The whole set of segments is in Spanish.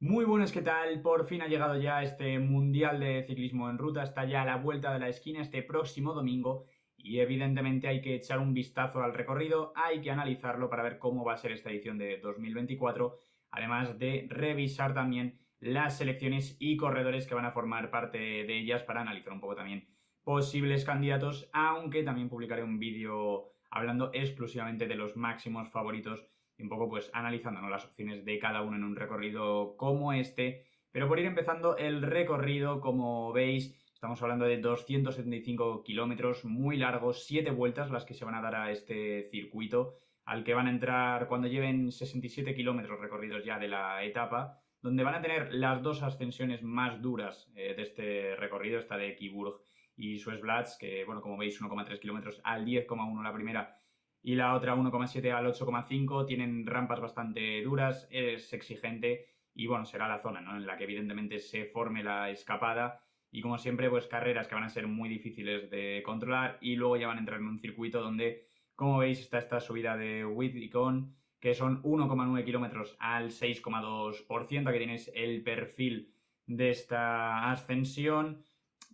Muy buenas, ¿qué tal? Por fin ha llegado ya este Mundial de Ciclismo en Ruta, está ya a la vuelta de la esquina este próximo domingo y evidentemente hay que echar un vistazo al recorrido, hay que analizarlo para ver cómo va a ser esta edición de 2024, además de revisar también las selecciones y corredores que van a formar parte de ellas para analizar un poco también posibles candidatos, aunque también publicaré un vídeo hablando exclusivamente de los máximos favoritos y un poco pues analizando, ¿no?, las opciones de cada uno en un recorrido como este. Pero por ir empezando el recorrido, como veis, estamos hablando de 275 kilómetros, muy largos, 7 vueltas las que se van a dar a este circuito, al que van a entrar cuando lleven 67 kilómetros recorridos ya de la etapa, donde van a tener las dos ascensiones más duras de este recorrido, esta de Kiburg y Suesblatz, que, bueno, como veis, 1,3 kilómetros al 10,1 la primera y la otra 1,7 al 8,5. Tienen rampas bastante duras, es exigente y bueno, será la zona, ¿no?, en la que evidentemente se forme la escapada y como siempre, pues carreras que van a ser muy difíciles de controlar y luego ya van a entrar en un circuito donde, como veis, está esta subida de Witticon, que son 1,9 kilómetros al 6,2%. Aquí tenéis el perfil de esta ascensión,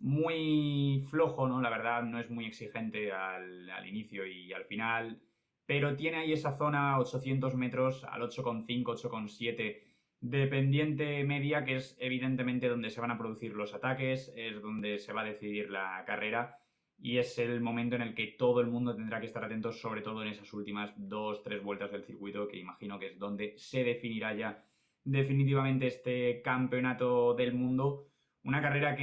muy flojo, ¿no? La verdad, no es muy exigente al inicio y al final, pero tiene ahí esa zona 800 metros al 8,5, 8,7 de pendiente media, que es evidentemente donde se van a producir los ataques, es donde se va a decidir la carrera y es el momento en el que todo el mundo tendrá que estar atento, sobre todo en esas últimas 2, 3 vueltas del circuito, que imagino que es donde se definirá ya definitivamente este campeonato del mundo. Una carrera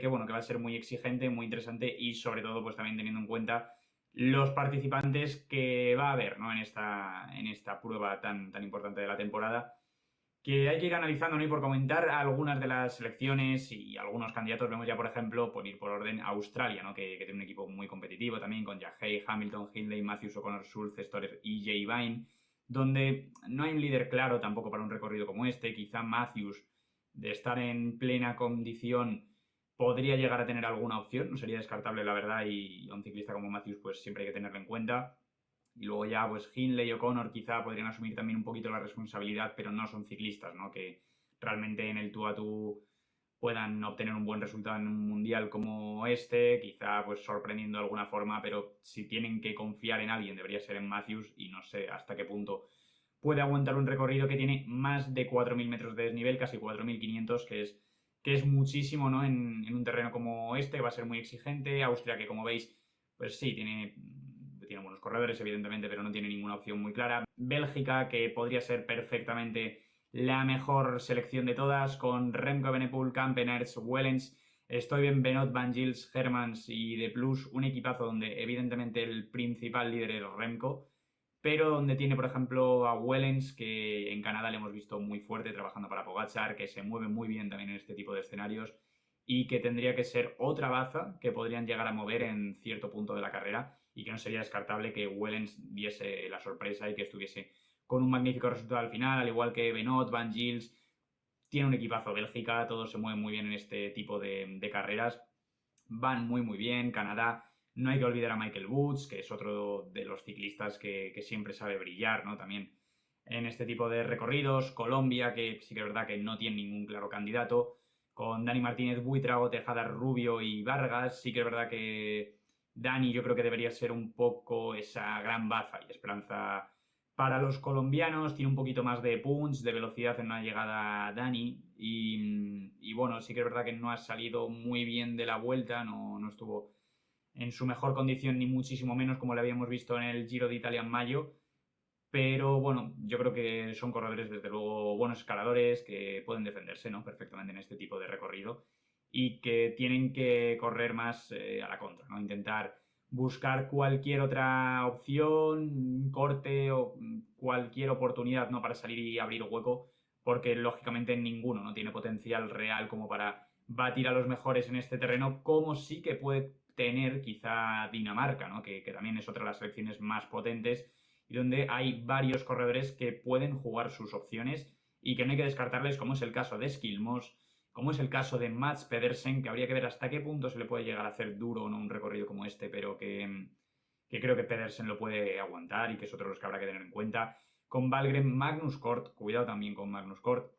bueno, que va a ser muy exigente, muy interesante y sobre todo pues también teniendo en cuenta los participantes que va a haber, ¿no?, en esta prueba tan importante de la temporada, que hay que ir analizando, ¿no? Y por comentar algunas de las selecciones y algunos candidatos, vemos ya, por ejemplo, por ir por orden, Australia, ¿no?, que tiene un equipo muy competitivo también, con Jahey, Hamilton, Hindley, Matthews, O'Connor, Schultz, Storer y Jay Vine, donde no hay un líder claro tampoco para un recorrido como este. Quizá Matthews, de estar en plena condición, podría llegar a tener alguna opción, no sería descartable, la verdad, y a un ciclista como Matthews pues siempre hay que tenerlo en cuenta. Y luego ya, pues Hindley y O'Connor quizá podrían asumir también un poquito la responsabilidad, pero no son ciclistas, ¿no?, que realmente en el tú a tú puedan obtener un buen resultado en un mundial como este, quizá pues sorprendiendo de alguna forma, pero si tienen que confiar en alguien debería ser en Matthews y no sé hasta qué punto puede aguantar un recorrido que tiene más de 4.000 metros de desnivel, casi 4.500, que es muchísimo, ¿no?, en un terreno como este. Va a ser muy exigente. Austria, que como veis, pues sí, tiene buenos corredores, evidentemente, pero no tiene ninguna opción muy clara. Bélgica, que podría ser perfectamente la mejor selección de todas, con Remco Evenepoel, Kampenaerts, Wellens, Stuyven, Benoot, Van Gils, Hermans y De Plus, un equipazo donde evidentemente el principal líder es Remco, pero donde tiene, por ejemplo, a Wellens, que en Canadá le hemos visto muy fuerte trabajando para Pogačar, que se mueve muy bien también en este tipo de escenarios y que tendría que ser otra baza que podrían llegar a mover en cierto punto de la carrera y que no sería descartable que Wellens diese la sorpresa y que estuviese con un magnífico resultado al final, al igual que Benoot, Van Gils. Tiene un equipazo Bélgica, todos se mueven muy bien en este tipo de carreras, van muy muy bien. Canadá, no hay que olvidar a Michael Woods, que es otro de los ciclistas que siempre sabe brillar, ¿no?, también en este tipo de recorridos. Colombia, que sí que es verdad que no tiene ningún claro candidato, con Dani Martínez, Buitrago, Tejada, Rubio y Vargas. Sí que es verdad que Dani yo creo que debería ser un poco esa gran baza y esperanza para los colombianos. Tiene un poquito más de punch, de velocidad en una llegada Dani y bueno, sí que es verdad que no ha salido muy bien de la vuelta, no estuvo en su mejor condición ni muchísimo menos como le habíamos visto en el Giro de Italia en mayo, pero bueno, yo creo que son corredores desde luego buenos escaladores que pueden defenderse, ¿no?, perfectamente en este tipo de recorrido y que tienen que correr más a la contra, ¿no?, intentar buscar cualquier otra opción, corte o cualquier oportunidad, ¿no?, para salir y abrir hueco, porque lógicamente ninguno no tiene potencial real como para batir a los mejores en este terreno, como sí que puede tener quizá Dinamarca, ¿no?, que también es otra de las selecciones más potentes y donde hay varios corredores que pueden jugar sus opciones y que no hay que descartarles, como es el caso de Skilmos, como es el caso de Mats Pedersen, que habría que ver hasta qué punto se le puede llegar a hacer duro o no un recorrido como este, pero que creo que Pedersen lo puede aguantar y que es otro de los que habrá que tener en cuenta. Con Valgren, Magnus Cort, cuidado también con Magnus Cort,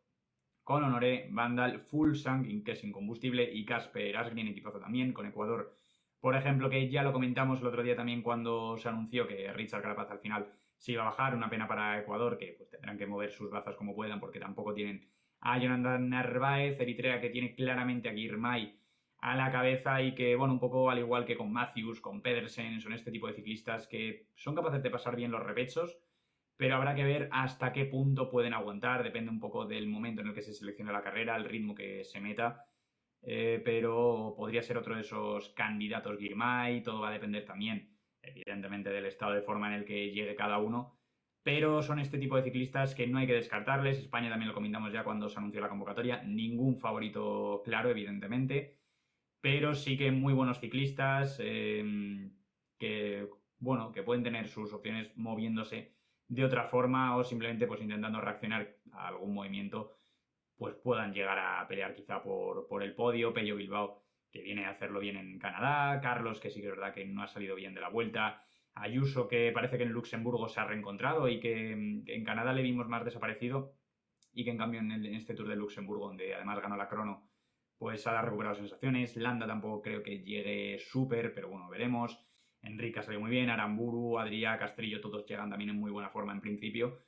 con Honoré, Vandal, Fuglsang, que es incombustible, y Casper Asgreen, equipazo también, con Ecuador. Por ejemplo, que ya lo comentamos el otro día también cuando se anunció que Richard Carapaz al final se iba a bajar, una pena para Ecuador, que pues tendrán que mover sus bazas como puedan, porque tampoco tienen a Jonathan Narváez, Eritrea, que tiene claramente a Girmay a la cabeza y que, bueno, un poco al igual que con Matthews, con Pedersen, son este tipo de ciclistas que son capaces de pasar bien los repechos, pero habrá que ver hasta qué punto pueden aguantar, depende un poco del momento en el que se seleccione la carrera, el ritmo que se meta, pero podría ser otro de esos candidatos Girmay, todo va a depender también, evidentemente, del estado de forma en el que llegue cada uno, pero son este tipo de ciclistas que no hay que descartarles. España también lo comentamos ya cuando se anunció la convocatoria, ningún favorito claro, evidentemente, pero sí que muy buenos ciclistas que, bueno, que pueden tener sus opciones moviéndose de otra forma o simplemente pues intentando reaccionar a algún movimiento, pues puedan llegar a pelear quizá por el podio. Pello Bilbao, que viene a hacerlo bien en Canadá, Carlos, que sí que es verdad que no ha salido bien de la vuelta, Ayuso, que parece que en Luxemburgo se ha reencontrado y que en Canadá le vimos más desaparecido y que en cambio en este Tour de Luxemburgo, donde además ganó la crono, pues ha recuperado sensaciones. Landa tampoco creo que llegue súper, pero bueno, veremos. Enrique ha salido muy bien, Aramburu, Adrià, Castrillo, todos llegan también en muy buena forma en principio.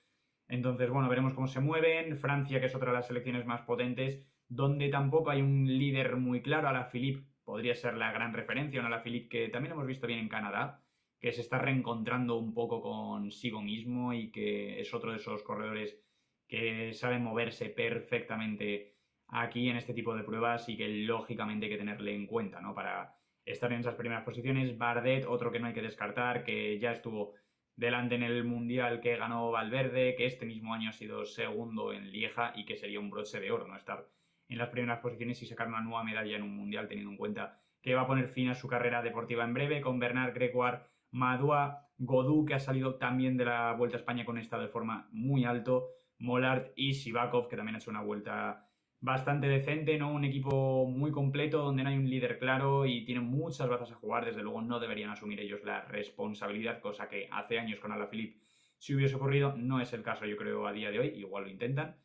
Entonces, bueno, veremos cómo se mueven. Francia, que es otra de las selecciones más potentes, donde tampoco hay un líder muy claro. Alaphilippe podría ser la gran referencia, un Alaphilippe que también hemos visto bien en Canadá, que se está reencontrando un poco consigo mismo y que es otro de esos corredores que saben moverse perfectamente aquí en este tipo de pruebas y que lógicamente hay que tenerle en cuenta, ¿no? Para estar en esas primeras posiciones. Bardet, otro que no hay que descartar, que ya estuvo delante en el Mundial que ganó Valverde, que este mismo año ha sido segundo en Lieja y que sería un broche de oro, ¿no? Estar en las primeras posiciones y sacar una nueva medalla en un Mundial, teniendo en cuenta que va a poner fin a su carrera deportiva en breve, con Bernard Gregoire, Madua, Godú, que ha salido también de la Vuelta a España con un estado de forma muy alto, Mollard y Sivakov, que también ha hecho una vuelta bastante decente, ¿no? Un equipo muy completo donde no hay un líder claro y tienen muchas bazas a jugar. Desde luego no deberían asumir ellos la responsabilidad, cosa que hace años con Alaphilippe si hubiese ocurrido. No es el caso, yo creo, a día de hoy. Igual lo intentan,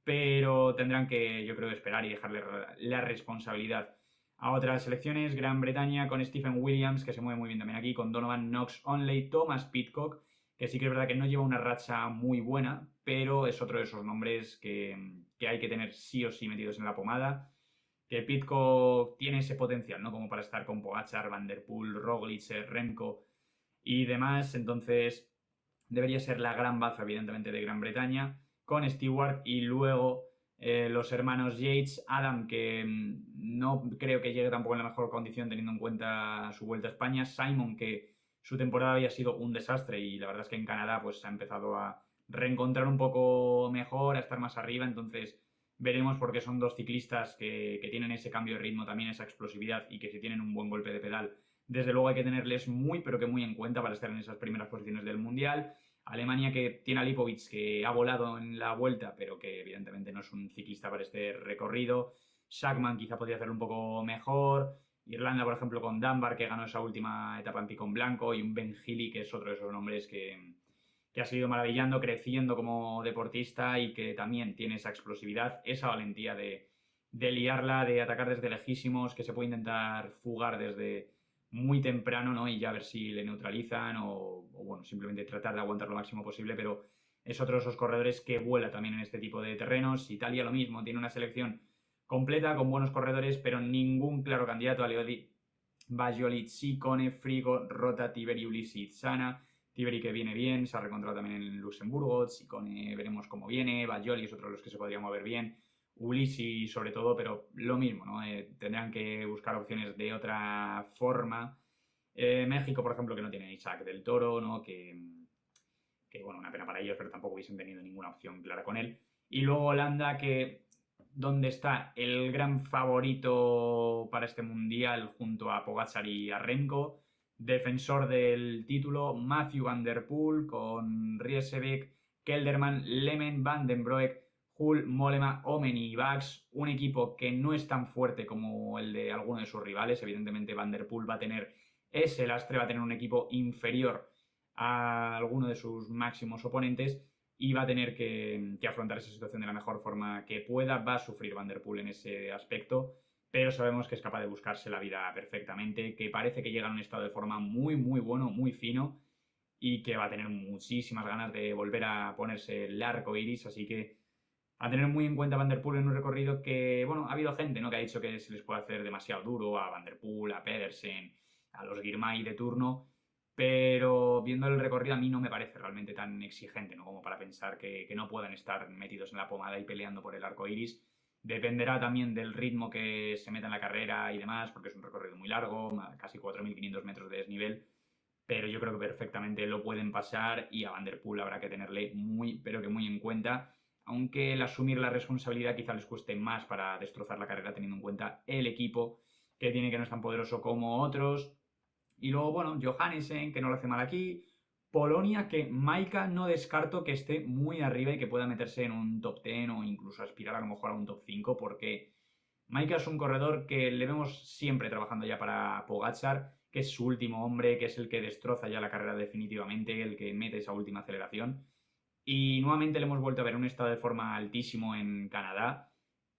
pero tendrán que, yo creo, esperar y dejarle la responsabilidad a otras selecciones. Gran Bretaña con Stephen Williams, que se mueve muy bien también aquí, con Donovan Knox Onley, Thomas Pidcock, que sí que es verdad que no lleva una racha muy buena, pero es otro de esos nombres que hay que tener sí o sí metidos en la pomada. Que Pidcock tiene ese potencial, ¿no? Como para estar con Pogačar, Van der Poel, Roglic, Remco y demás. Entonces debería ser la gran baza, evidentemente, de Gran Bretaña, con Stewart y luego los hermanos Yates, Adam, que no creo que llegue tampoco en la mejor condición teniendo en cuenta su vuelta a España, Simon, que su temporada había sido un desastre y la verdad es que en Canadá pues ha empezado a reencontrar un poco mejor, a estar más arriba, entonces veremos porque son dos ciclistas que tienen ese cambio de ritmo, también esa explosividad y que si tienen un buen golpe de pedal, desde luego hay que tenerles muy pero que muy en cuenta para estar en esas primeras posiciones del Mundial. Alemania, que tiene a Lipovic, que ha volado en la vuelta, pero que evidentemente no es un ciclista para este recorrido. Schachmann quizá podría hacerlo un poco mejor. Irlanda, por ejemplo, con Dunbar, que ganó esa última etapa en Picón Blanco. Y un Ben Healy, que es otro de esos nombres que ha seguido maravillando, creciendo como deportista y que también tiene esa explosividad, esa valentía de liarla, de atacar desde lejísimos, que se puede intentar fugar desde muy temprano, ¿no? Y ya ver si le neutralizan o bueno, simplemente tratar de aguantar lo máximo posible, pero es otro de esos corredores que vuela también en este tipo de terrenos. Italia lo mismo, tiene una selección completa con buenos corredores, pero ningún claro candidato. Aleodi, Bajolic, Sicone, Frigo, Rota, Tiberi, Ulisi, Sana. Tiberi que viene bien, se ha reencontrado también en Luxemburgo. Sicone veremos cómo viene. Bajoli es otro de los que se podría mover bien. Ulisi sobre todo, pero lo mismo, ¿no? Tendrán que buscar opciones de otra forma. México, por ejemplo, que no tiene a Isaac del Toro, ¿no? Bueno, una pena para ellos, pero tampoco hubiesen tenido ninguna opción clara con él. Y luego Holanda, que donde está el gran favorito para este mundial junto a Pogačar y a Remco, defensor del título, Matthew Van Der Poel con Riesebeek, Kelderman, Lemen, Van den Broek, Hull, Mollema, Omen y Bax, un equipo que no es tan fuerte como el de alguno de sus rivales. Evidentemente Van Der Poel va a tener ese lastre, va a tener un equipo inferior a alguno de sus máximos oponentes y va a tener que afrontar esa situación de la mejor forma que pueda. Va a sufrir Van der Poel en ese aspecto, pero sabemos que es capaz de buscarse la vida perfectamente, que parece que llega en un estado de forma muy, muy bueno, muy fino, y que va a tener muchísimas ganas de volver a ponerse el arco iris, así que a tener muy en cuenta Van der Poel en un recorrido que, bueno, ha habido gente, ¿no?, que ha dicho que se les puede hacer demasiado duro a Van der Poel, a Pedersen, a los Girmay de turno, pero viendo el recorrido a mí no me parece realmente tan exigente, ¿no?, como para pensar que no puedan estar metidos en la pomada y peleando por el arco iris. Dependerá también del ritmo que se meta en la carrera y demás, porque es un recorrido muy largo, casi 4.500 metros de desnivel, pero yo creo que perfectamente lo pueden pasar y a Van der Poel habrá que tenerle muy, pero que muy en cuenta, aunque el asumir la responsabilidad quizá les cueste más para destrozar la carrera teniendo en cuenta el equipo que tiene, que no es tan poderoso como otros. Y luego, bueno, Johannesen, que no lo hace mal aquí. Polonia, que Maika no descarto que esté muy arriba y que pueda meterse en un top 10 o incluso aspirar a lo mejor a un top 5, porque Maika es un corredor que le vemos siempre trabajando ya para Pogačar, que es su último hombre, que es el que destroza ya la carrera definitivamente, el que mete esa última aceleración. Y nuevamente le hemos vuelto a ver un estado de forma altísimo en Canadá.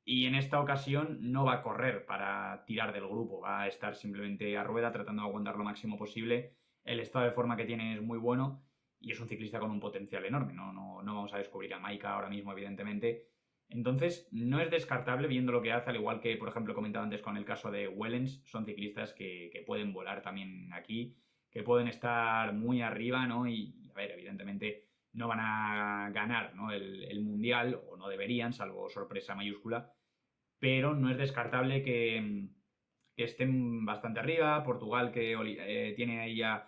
Y en esta ocasión no va a correr para tirar del grupo, va a estar simplemente a rueda tratando de aguantar lo máximo posible. El estado de forma que tiene es muy bueno y es un ciclista con un potencial enorme. No vamos a descubrir a Maika ahora mismo, evidentemente. Entonces, no es descartable viendo lo que hace, al igual que, por ejemplo, he comentado antes con el caso de Wellens, son ciclistas que pueden volar también aquí, que pueden estar muy arriba, ¿no? Y, a ver, evidentemente no van a ganar, ¿no?, el Mundial, o no deberían, salvo sorpresa mayúscula, pero no es descartable que estén bastante arriba. Portugal, que tiene ahí a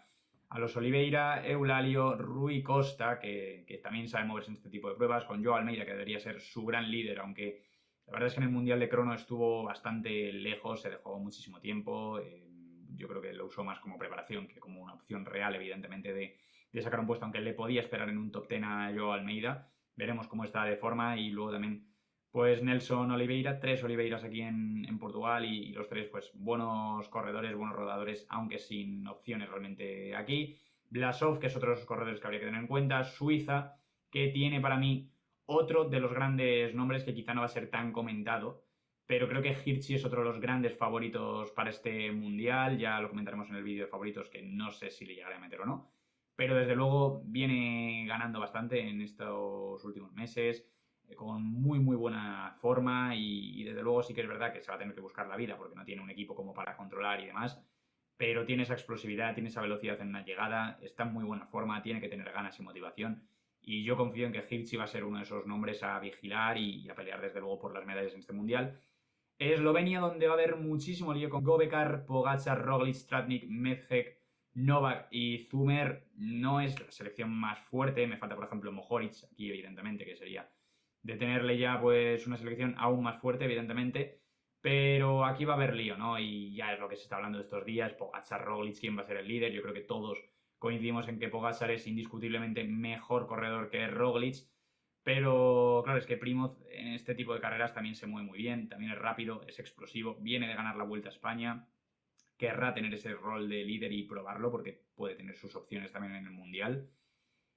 los Oliveira, Eulalio, Rui Costa, que también sabe moverse en este tipo de pruebas, con Joao Almeida, que debería ser su gran líder, aunque la verdad es que en el Mundial de Crono estuvo bastante lejos, se dejó muchísimo tiempo. Yo creo que lo usó más como preparación que como una opción real, evidentemente, de sacar un puesto, aunque le podía esperar en un top 10 a Joao Almeida. Veremos cómo está de forma. Y luego también pues Nelson Oliveira, 3 Oliveiras aquí en Portugal, y los 3 pues buenos corredores, buenos rodadores, aunque sin opciones realmente aquí. Blasov, que es otro de los corredores que habría que tener en cuenta. Suiza, que tiene para mí otro de los grandes nombres que quizá no va a ser tan comentado, pero creo que Hirschi es otro de los grandes favoritos para este mundial. Ya lo comentaremos en el vídeo de favoritos, que no sé si le llegaré a meter o no, pero desde luego viene ganando bastante en estos últimos meses, con muy muy buena forma, y desde luego sí que es verdad que se va a tener que buscar la vida porque no tiene un equipo como para controlar y demás, pero tiene esa explosividad, tiene esa velocidad en una llegada, está en muy buena forma, tiene que tener ganas y motivación, y yo confío en que Hirschi va a ser uno de esos nombres a vigilar y a pelear desde luego por las medallas en este mundial. Eslovenia, donde va a haber muchísimo lío con Gobekar, Pogačar, Roglic, Stratnik, Medved, Novak y Zumer. No es la selección más fuerte, me falta por ejemplo Mohoric aquí, evidentemente, que sería de tenerle ya pues una selección aún más fuerte, evidentemente, pero aquí va a haber lío, ¿no? Y ya es lo que se está hablando estos días: Pogačar, Roglic, ¿quién va a ser el líder? Yo creo que todos coincidimos en que Pogačar es indiscutiblemente mejor corredor que Roglic, pero claro, es que Primoz en este tipo de carreras también se mueve muy bien, también es rápido, es explosivo, viene de ganar la Vuelta a España, querrá tener ese rol de líder y probarlo porque puede tener sus opciones también en el Mundial.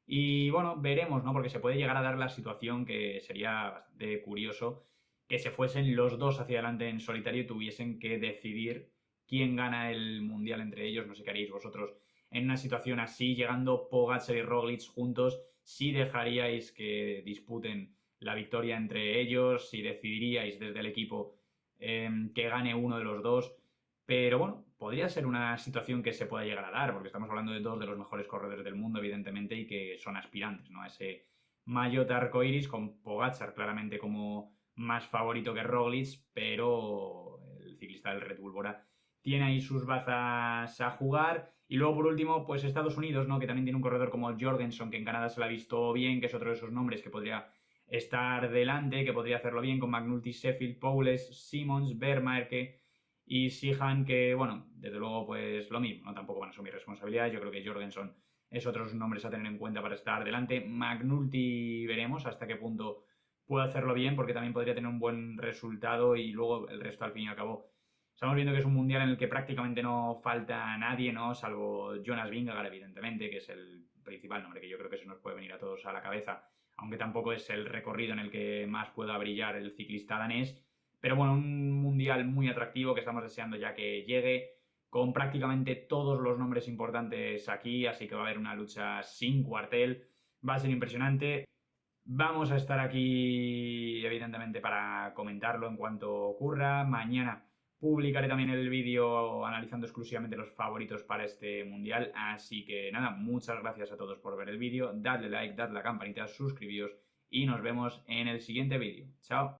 Y bueno, veremos, ¿no? Porque se puede llegar a dar la situación que sería bastante curioso, que se fuesen los dos hacia adelante en solitario y tuviesen que decidir quién gana el Mundial entre ellos. No sé qué haríais vosotros en una situación así, llegando Pogačar y Roglic juntos, si dejaríais que disputen la victoria entre ellos, si decidiríais desde el equipo que gane uno de los dos. Pero bueno, podría ser una situación que se pueda llegar a dar, porque estamos hablando de dos de los mejores corredores del mundo, evidentemente, y que son aspirantes, ¿no?, a ese maillot arcoiris, con Pogačar claramente como más favorito que Roglic, pero el ciclista del Red Bull Bora tiene ahí sus bazas a jugar. Y luego, por último, pues Estados Unidos, ¿no?, que también tiene un corredor como Jorgensen, que en Canadá se lo ha visto bien, que es otro de esos nombres que podría estar delante, que podría hacerlo bien, con McNulty, Sheffield, Powles, Simmons, Vermaerke y Sihan, que bueno, desde luego pues lo mismo, ¿no? Tampoco van a asumir responsabilidades. Yo creo que Jorgensen es otros nombres a tener en cuenta para estar delante. McNulty veremos hasta qué punto puede hacerlo bien, porque también podría tener un buen resultado, y luego el resto al fin y al cabo estamos viendo que es un mundial en el que prácticamente no falta nadie, ¿no?, salvo Jonas Vingegaard, evidentemente, que es el principal nombre que yo creo que se nos puede venir a todos a la cabeza aunque tampoco es el recorrido en el que más pueda brillar el ciclista danés. Pero bueno, un mundial muy atractivo que estamos deseando ya que llegue, con prácticamente todos los nombres importantes aquí, así que va a haber una lucha sin cuartel, va a ser impresionante. Vamos a estar aquí, evidentemente, para comentarlo en cuanto ocurra. Mañana publicaré también el vídeo analizando exclusivamente los favoritos para este mundial. Así que nada, muchas gracias a todos por ver el vídeo. Dadle like, dadle a la campanita, suscribíos y nos vemos en el siguiente vídeo. Chao.